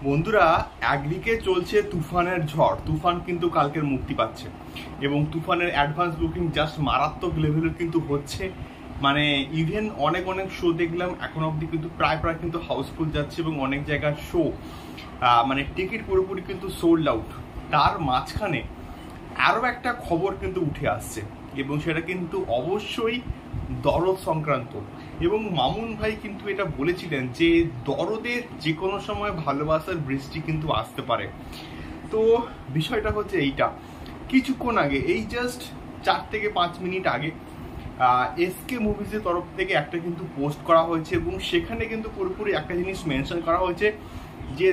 বন্ধুরা, একদিকে চলছে তুফানের ঝড়। তুফান কিন্তু কালকের মুক্তি পাচ্ছে এবং তুফানের অ্যাডভান্স বুকিং জাস্ট মারাত্মক লেভেলের কিন্তু হচ্ছে। মানে ইভেন অনেক অনেক শো দেখলাম এখন অবধি কিন্তু প্রায় কিন্তু হাউসফুল যাচ্ছে এবং অনেক জায়গার শো মানে টিকিট পুরোপুরি কিন্তু সোল্ড আউট। তার মাঝখানে আরও একটা খবর কিন্তু উঠে আসছে এবং সেটা কিন্তু অবশ্যই দরদ সংক্রান্ত। এবং মামুন ভাই কিন্তু এটা বলেছিলেন যে দরদের যে কোনো সময় ভালোবাসার বৃষ্টি কিন্তু আসতে পারে। তো বিষয়টা হচ্ছে এইটা, কিছুক্ষণ আগে এই জাস্ট 4 থেকে 5 মিনিট আগে এসকে মুভিজের তরফ থেকে একটা কিন্তু পোস্ট করা হয়েছে এবং সেখানে কিন্তু পুরোপুরি একটা জিনিস মেনশন করা হয়েছে যে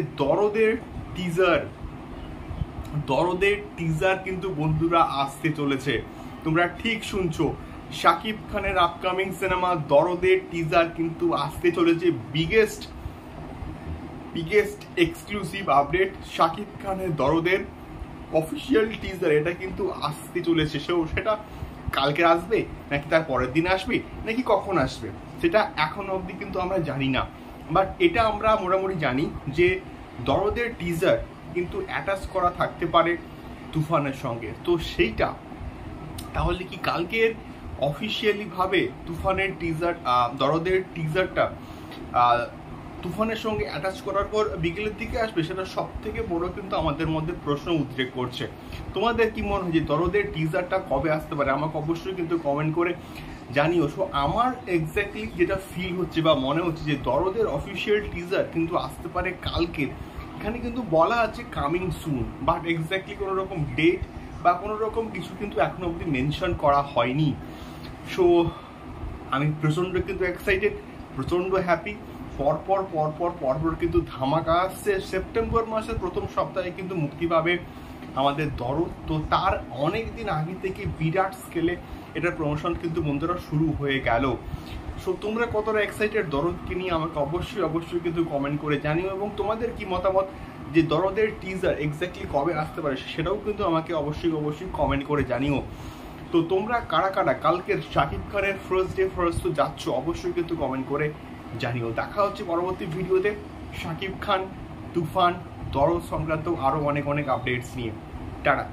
দরদের টিজার কিন্তু বন্ধুরা আসতে চলেছে। তোমরা ঠিক শুনছো, শাকিব খানের আপকামিং সিনেমা দরদের টিজার কিন্তু আসতে চলেছে। বিগেস্ট এক্সক্লুসিভ আপডেট, শাকিব খানের দরদের অফিসিয়াল টিজার এটা কিন্তু আসতে চলেছে। সেটা কালকে আসবে নাকি তার পরের দিন আসবে নাকি কখন আসবে সেটা এখন অবধি কিন্তু আমরা জানি না, বাট এটা আমরা মোটামুটি জানি যে দরদের টিজার কিন্তু অ্যাটাচ করা থাকতে পারে তুফানের সঙ্গে। তো সেইটা তাহলে কি কালকের অফিসিয়ালি ভাবে তুফানের টিজার দরদের টিজারটা তুফানের সঙ্গে অ্যাটাচ করার পর বিকেলের দিকে আসবে, সেটা সব থেকে বড় কিন্তু আমাদের মধ্যে প্রশ্ন উদ্রেক করছে। তোমাদের কি মনে হয় যে দরদের টিজারটা কবে আসতে পারে? আমাকে অবশ্যই কিন্তু কমেন্ট করে জানিও। সো আমার এক্স্যাক্টলি যেটা ফিল হচ্ছে বা মনে হচ্ছে যে দরদের অফিসিয়াল টিজার কিন্তু আসতে পারে কালকে। এখানে কিন্তু বলা আছে কামিং সুন, বাট এক্স্যাক্টলি কোনো রকম ডেট বা কোনো রকম কিছু কিন্তু এখনো অবধি মেনশন করা হয়নি। সো আমি প্রচণ্ড কিন্তু এক্সাইটেড, প্রচণ্ড হ্যাপি। পরপর কিন্তু ধামাকা আসছে। সেপ্টেম্বর মাসের প্রথম সপ্তাহে কিন্তু মুক্তি পাবে আমাদের দরদ। তো তার অনেক দিন আগে থেকে বিরাট স্কেলে এটার প্রমোশন কিন্তু বন্ধুরা শুরু হয়ে গেল। সো তোমরা কতটা এক্সাইটেড দরদকে নিয়ে আমাকে অবশ্যই কিন্তু কমেন্ট করে জানিও এবং তোমাদের কি মতামত যে দরদের টিজার এক্স্যাক্টলি কবে আসতে পারে সেটাও কিন্তু আমাকে অবশ্যই কমেন্ট করে জানিও। তো তোমরা কারা কালকের শাকিব খানের ফার্স্ট তো যাচ্ছ অবশ্যই কিন্তু কমেন্ট করে জানিও। দেখা হচ্ছে পরবর্তী ভিডিওতে শাকিব খান, তুফান, দরদ সংক্রান্ত আরও অনেক আপডেটস নিয়ে। টাটা।